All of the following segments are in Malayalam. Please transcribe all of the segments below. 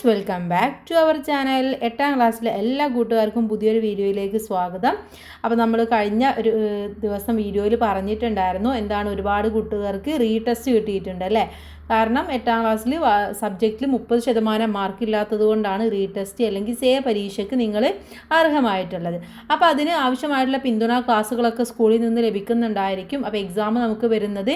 Welcome back to our channel. 8ാം ക്ലാസ്സിലെ എല്ലാ കൂട്ടുകാർക്കും പുതിയൊരു വീഡിയോയിലേക്ക് സ്വാഗതം. അപ്പോൾ നമ്മൾ കഴിഞ്ഞ ഒരു ദിവസം വീഡിയോയിൽ പറഞ്ഞിട്ടുണ്ടായിരുന്നു എന്താണ് ഒരുപാട് കൂട്ടുകാർക്ക് റീടെസ്റ്റ് കിട്ടിയിട്ടുണ്ട് അല്ലേ. കാരണം 8ാം ക്ലാസ്സിൽ സബ്ജക്റ്റിൽ 30% മാർക്കില്ലാത്തത് കൊണ്ടാണ് റീടെസ്റ്റ് അല്ലെങ്കിൽ സേ പരീക്ഷയ്ക്ക് നിങ്ങൾ അർഹമായിട്ടുള്ളത്. അപ്പോൾ അതിന് ആവശ്യമായിട്ടുള്ള പിന്തുണ ക്ലാസ്സുകളൊക്കെ സ്കൂളിൽ നിന്ന് ലഭിക്കുന്നുണ്ടായിരിക്കും. അപ്പോൾ എക്സാം നമുക്ക് വരുന്നത്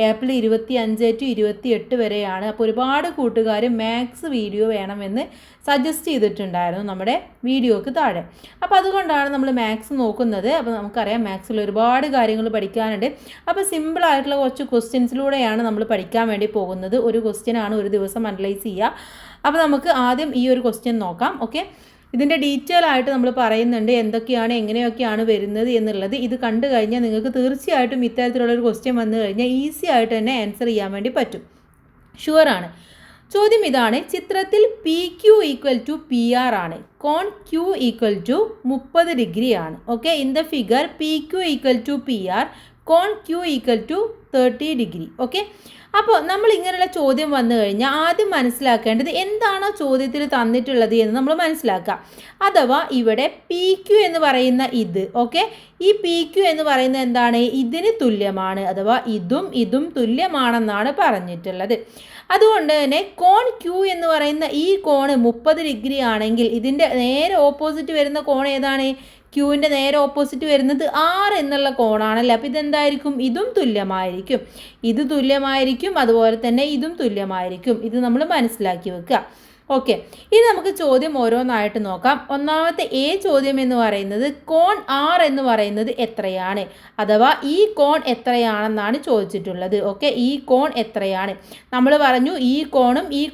ഏപ്രിൽ 25 to 28 വരെയാണ്. അപ്പോൾ ഒരുപാട് കൂട്ടുകാർ മാത്സ് വീഡിയോ വേണമെന്ന് സജസ്റ്റ് ചെയ്തിട്ടുണ്ടായിരുന്നു നമ്മുടെ വീഡിയോക്ക് താഴെ. അപ്പോൾ അതുകൊണ്ടാണ് നമ്മൾ മാത്സ് നോക്കുന്നത്. അപ്പോൾ നമുക്കറിയാം മാത്സിൽ ഒരുപാട് കാര്യങ്ങൾ പഠിക്കാനുണ്ട്. അപ്പോൾ സിമ്പിളായിട്ടുള്ള കുറച്ച് ക്വസ്റ്റ്യൻസിലൂടെയാണ് നമ്മൾ പഠിക്കാൻ വേണ്ടി പോകുന്നത്. ഒരു ക്വസ്റ്റ്യനാണ് ഒരു ദിവസം അനലൈസ് ചെയ്യുക. അപ്പോൾ നമുക്ക് ആദ്യം ഈ ഒരു ക്വസ്റ്റ്യൻ നോക്കാം. ഓക്കെ, ഇതിൻ്റെ ഡീറ്റെയിൽ ആയിട്ട് നമ്മൾ പറയുന്നുണ്ട് എന്തൊക്കെയാണ് എങ്ങനെയൊക്കെയാണ് വരുന്നത് എന്നുള്ളത്. ഇത് കണ്ടു കഴിഞ്ഞാൽ നിങ്ങൾക്ക് തീർച്ചയായിട്ടും ഇത്തരത്തിലുള്ളൊരു ക്വസ്റ്റ്യൻ വന്നു കഴിഞ്ഞാൽ ഈസി ആയിട്ട് തന്നെ ആൻസർ ചെയ്യാൻ വേണ്ടി പറ്റും. ഷുവറാണ്. ചോദ്യം ഇതാണ്: ചിത്രത്തിൽ P Q equal to P R ആണ്. കോൺ ക്യു ഈക്വൽ ടു 30 ഡിഗ്രി ആണ്. Okay, in the figure P Q equal to P R, കോൺ Q equal to 30 degree. Okay, അപ്പോൾ നമ്മൾ ഇങ്ങനെയുള്ള ചോദ്യം വന്നു കഴിഞ്ഞാൽ ആദ്യം മനസ്സിലാക്കേണ്ടത് എന്താണോ ചോദ്യത്തിൽ തന്നിട്ടുള്ളത് എന്ന് നമ്മൾ മനസ്സിലാക്കുക. അഥവാ ഇവിടെ പി ക്യു എന്ന് പറയുന്ന ഇത്, ഓക്കെ, ഈ പി ക്യു എന്ന് പറയുന്നത് എന്താണ്? ഇതിന് തുല്യമാണ്, അഥവാ ഇതും തുല്യമാണെന്നാണ് പറഞ്ഞിട്ടുള്ളത്. അതുകൊണ്ട് തന്നെ കോൺ ക്യു എന്ന് പറയുന്ന ഈ കോണ് 30 ഡിഗ്രി ആണെങ്കിൽ ഇതിൻ്റെ നേരെ ഓപ്പോസിറ്റ് വരുന്ന കോൺ ഏതാണ്? ക്യൂവിൻ്റെ നേരെ ഓപ്പോസിറ്റ് വരുന്നത് ആർ എന്നുള്ള കോണാണല്ലേ. അപ്പോൾ ഇതെന്തായിരിക്കും? ഇതും തുല്യമായിരിക്കും, ഇത് തുല്യമായിരിക്കും, അതുപോലെ തന്നെ ഇതും തുല്യമായിരിക്കും. ഇത് നമ്മൾ മനസ്സിലാക്കി വെക്കുക. ഓക്കെ, ഇനി നമുക്ക് ചോദ്യം ഓരോന്നായിട്ട് നോക്കാം. ഒന്നാമത്തെ ചോദ്യം എന്ന് പറയുന്നത് കോൺ ആർ എന്ന് പറയുന്നത് എത്രയാണ്, അഥവാ ഈ കോൺ എത്രയാണെന്നാണ് ചോദിച്ചിട്ടുള്ളത്. ഓക്കെ, ഈ കോൺ എത്രയാണ്? നമ്മൾ പറഞ്ഞു ഈ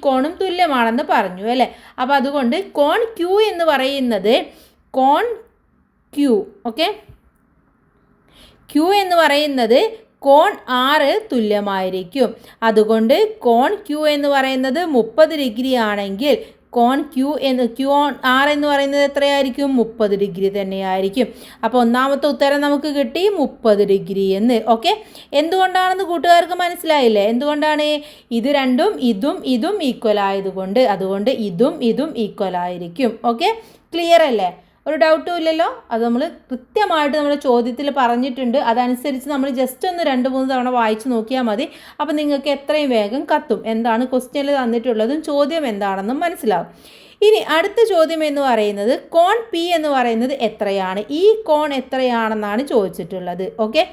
കോണും തുല്യമാണെന്ന് പറഞ്ഞു അല്ലേ. അപ്പോൾ അതുകൊണ്ട് കോൺ ക്യൂ എന്ന് പറയുന്നത് കോൺ ക്യൂ, ഓക്കെ, ക്യൂ എന്ന് പറയുന്നത് കോൺ ആറ് തുല്യമായിരിക്കും. അതുകൊണ്ട് കോൺ ക്യൂ എന്ന് പറയുന്നത് 30 ഡിഗ്രി ആണെങ്കിൽ കോൺ ക്യൂൺ ആർ എന്ന് പറയുന്നത് എത്രയായിരിക്കും? 30 ഡിഗ്രി തന്നെയായിരിക്കും. അപ്പോൾ ഒന്നാമത്തെ ഉത്തരം നമുക്ക് കിട്ടി 30 ഡിഗ്രി എന്ന്. ഓക്കെ, എന്തുകൊണ്ടാണെന്ന് കൂട്ടുകാർക്ക് മനസ്സിലായില്ലേ? എന്തുകൊണ്ടാണ്? ഇത് രണ്ടും ഇതും ഈക്വൽ ആയതുകൊണ്ട്. അതുകൊണ്ട് ഇതും ഈക്വൽ ആയിരിക്കും. ഓക്കെ, ക്ലിയർ അല്ലേ? ഒരു ഡൗട്ടും ഇല്ലല്ലോ. അത് നമ്മൾ കൃത്യമായിട്ട് നമ്മുടെ ചോദ്യത്തിൽ പറഞ്ഞിട്ടുണ്ട്. അതനുസരിച്ച് നമ്മൾ ജസ്റ്റ് ഒന്ന് 2-3 തവണ വായിച്ച് നോക്കിയാൽ മതി. അപ്പോൾ നിങ്ങൾക്ക് എത്രയും വേഗം കത്തും എന്താണ് ക്വസ്റ്റ്യനിൽ തന്നിട്ടുള്ളതും ചോദ്യം എന്താണെന്നും മനസ്സിലാവും. ഇനി അടുത്ത ചോദ്യം എന്ന് പറയുന്നത് കോൺ പി എന്ന് പറയുന്നത് എത്രയാണ്? ഈ കോൺ എത്രയാണെന്നാണ് ചോദിച്ചിട്ടുള്ളത്. ഓക്കെ,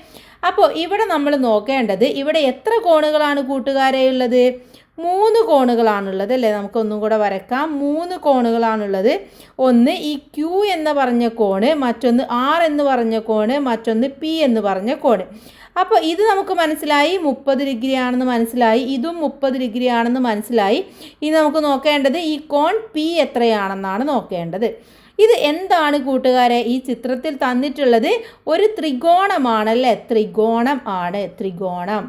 അപ്പോൾ ഇവിടെ നമ്മൾ നോക്കേണ്ടത് ഇവിടെ എത്ര കോണുകളാണ് കൂട്ടുകാരെ ഉള്ളത്? 3 കോണുകളാണുള്ളത് അല്ലേ. നമുക്കൊന്നും കൂടെ വരക്കാം. 3 കോണുകളാണുള്ളത്. ഒന്ന് ഈ ക്യൂ എന്ന് പറഞ്ഞ കോണ്, മറ്റൊന്ന് ആർ എന്ന് പറഞ്ഞ കോണ്, മറ്റൊന്ന് പി എന്ന് പറഞ്ഞ കോണ്. അപ്പോൾ ഇത് നമുക്ക് മനസ്സിലായി 30 ഡിഗ്രി ആണെന്ന് മനസ്സിലായി, ഇതും 30 ഡിഗ്രി ആണെന്ന് മനസ്സിലായി. ഇനി നമുക്ക് നോക്കേണ്ടത് ഈ കോൺ പി എത്രയാണെന്നാണ് നോക്കേണ്ടത്. ഇത് എന്താണ് കൂട്ടുകാരെ? ഈ ചിത്രത്തിൽ തന്നിട്ടുള്ളത് ഒരു ത്രികോണമാണല്ലേ. ത്രികോണം ആണ്, ത്രികോണം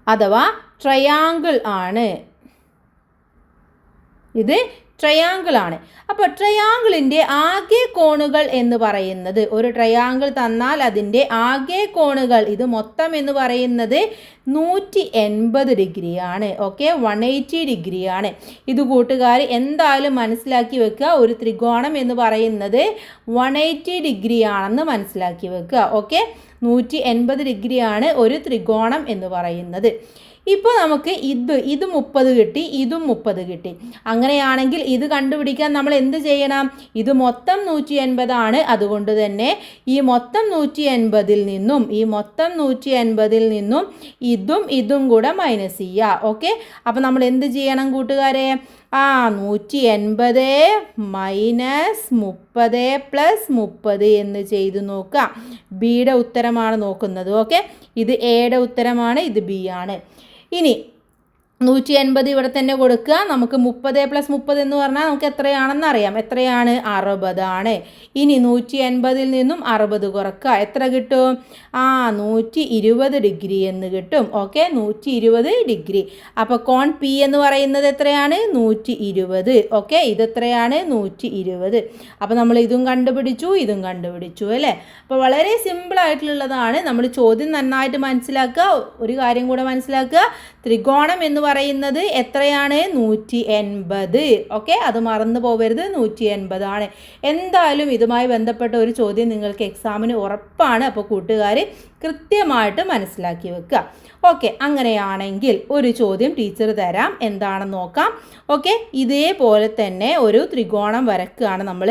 അഥവാ ട്രയാങ്കിൾ ആണ്. ഇത് ട്രയാങ്കിൾ ആണ്. അപ്പോൾ ട്രയാങ്കിളിൻ്റെ ആകെ കോണുകൾ എന്ന് പറയുന്നത്, ഒരു ട്രയാങ്കിൾ തന്നാൽ അതിൻ്റെ ആകെ കോണുകൾ ഇത് മൊത്തം എന്ന് പറയുന്നത് 180 ഡിഗ്രിയാണ്. ഓക്കെ, 180 ഡിഗ്രിയാണ്. ഇത് കൂട്ടുകാർ എന്തായാലും മനസ്സിലാക്കി വെക്കുക. ഒരു ത്രികോണം എന്ന് പറയുന്നത് 180 ഡിഗ്രിയാണെന്ന് മനസ്സിലാക്കി വെക്കുക. ഓക്കെ, 180 ഡിഗ്രിയാണ് ഒരു ത്രികോണം എന്ന് പറയുന്നത്. ഇപ്പോൾ നമുക്ക് ഇത് 30 കിട്ടി, ഇതും 30 കിട്ടി. അങ്ങനെയാണെങ്കിൽ ഇത് കണ്ടുപിടിക്കാൻ നമ്മൾ എന്ത് ചെയ്യണം? ഇത് മൊത്തം 180 ആണ്. അതുകൊണ്ട് തന്നെ ഈ മൊത്തം 180-ൽ നിന്നും ഇതും കൂടെ മൈനസ് ചെയ്യുക. ഓക്കെ, അപ്പോൾ നമ്മൾ എന്ത് ചെയ്യണം കൂട്ടുകാരെ? 180 മൈനസ് 30 പ്ലസ് 30 എന്ന് ചെയ്ത് നോക്കുക. ബിയുടെ ഉത്തരമാണ് നോക്കുന്നത്. ഓക്കെ, ഇത് എയുടെ ഉത്തരമാണ്, ഇത് ബി ആണ്. ഇനി 180 ഇവിടെ തന്നെ കൊടുക്കുക. നമുക്ക് 30 പ്ലസ് 30 എന്ന് പറഞ്ഞാൽ നമുക്ക് എത്രയാണെന്ന് അറിയാം. എത്രയാണ്? 60 ആണ്. ഇനി 180-ൽ നിന്നും 60 കുറക്കുക. എത്ര കിട്ടും? 120 ഡിഗ്രി എന്ന് കിട്ടും. Okay, 120 degree. അപ്പോൾ കോൺ പി എന്ന് പറയുന്നത് എത്രയാണ്? 120. ഓക്കെ, ഇതെത്രയാണ്? 120. അപ്പോൾ നമ്മൾ ഇതും കണ്ടുപിടിച്ചു അല്ലേ. അപ്പോൾ വളരെ സിമ്പിളായിട്ടുള്ളതാണ്. നമ്മൾ ചോദ്യം നന്നായിട്ട് മനസ്സിലാക്കുക. ഒരു കാര്യം കൂടെ മനസ്സിലാക്കുക, ത്രികോണം എന്ന് പറയുന്നത് എത്രയാണ്? 180. ഓക്കെ, അത് മറന്നു പോകരുത്, 180 ആണ്. എന്തായാലും ഇതുമായി ബന്ധപ്പെട്ട ഒരു ചോദ്യം നിങ്ങൾക്ക് എക്സാമിന് ഉറപ്പാണ്. അപ്പോൾ കൂട്ടുകാർ കൃത്യമായിട്ട് മനസ്സിലാക്കി വെക്കുക. ഓക്കെ, അങ്ങനെയാണെങ്കിൽ ഒരു ചോദ്യം ടീച്ചർ തരാം, എന്താണെന്ന് നോക്കാം. ഓക്കെ, ഇതേപോലെ തന്നെ ഒരു ത്രികോണം വരക്കുകയാണ്. നമ്മൾ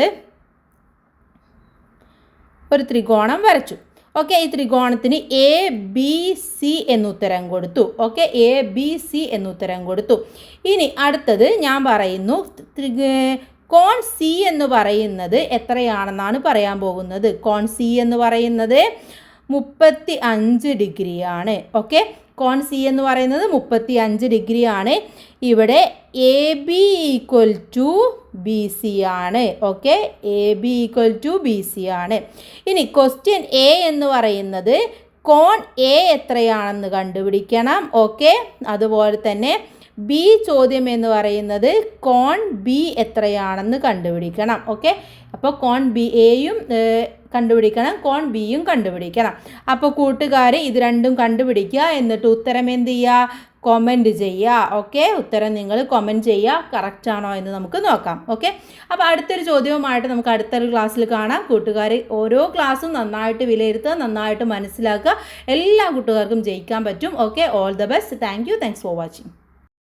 ഒരു ത്രികോണം വരച്ചു. ഓക്കെ, ഈ ത്രികോണത്തിന് എ ബി സി എന്നുത്തരം കൊടുത്തു. ഓക്കെ, എ ബി സി എന്നുത്തരം കൊടുത്തു. ഇനി അടുത്തത് ഞാൻ പറയുന്നു, കോൺ സി എന്ന് പറയുന്നത് എത്രയാണെന്നാണ് പറയാൻ പോകുന്നത്. കോൺ സി എന്ന് പറയുന്നത് 35 ഡിഗ്രിയാണ്. ഓക്കെ, കോൺ സി എന്ന് പറയുന്നത് 35 ഡിഗ്രിയാണ്. ഇവിടെ A B equal to B C ആണ്. Okay, A B equal to B C ആണ്. ഇനി ക്വസ്റ്റ്യൻ എ എന്ന് പറയുന്നത് കോൺ എ എത്രയാണെന്ന് കണ്ടുപിടിക്കണം. ഓക്കെ, അതുപോലെ തന്നെ ബി ചോദ്യം എന്ന് പറയുന്നത് കോൺ ബി എത്രയാണെന്ന് കണ്ടുപിടിക്കണം. ഓക്കെ, അപ്പോൾ കോൺ ബി എയും കണ്ടുപിടിക്കണം, കോൺ ബിയും കണ്ടുപിടിക്കണം. അപ്പോൾ കൂട്ടുകാർ ഇത് രണ്ടും കണ്ടുപിടിക്കുക, എന്നിട്ട് ഉത്തരം എന്ത് ചെയ്യുക? കമൻറ്റ് ചെയ്യുക. ഓക്കെ, ഉത്തരം നിങ്ങൾ കമൻറ്റ് ചെയ്യുക, കറക്റ്റ് ആണോ എന്ന് നമുക്ക് നോക്കാം. ഓക്കെ, അപ്പോൾ അടുത്തൊരു ചോദ്യവുമായിട്ട് നമുക്ക് അടുത്തൊരു ക്ലാസ്സിൽ കാണാം. കൂട്ടുകാർ ഓരോ ക്ലാസ്സും നന്നായിട്ട് വിലയിരുത്തുക, നന്നായിട്ട് മനസ്സിലാക്കുക. എല്ലാ കൂട്ടുകാർക്കും ജയിക്കാൻ പറ്റും. Okay, all the best. Thanks for watching.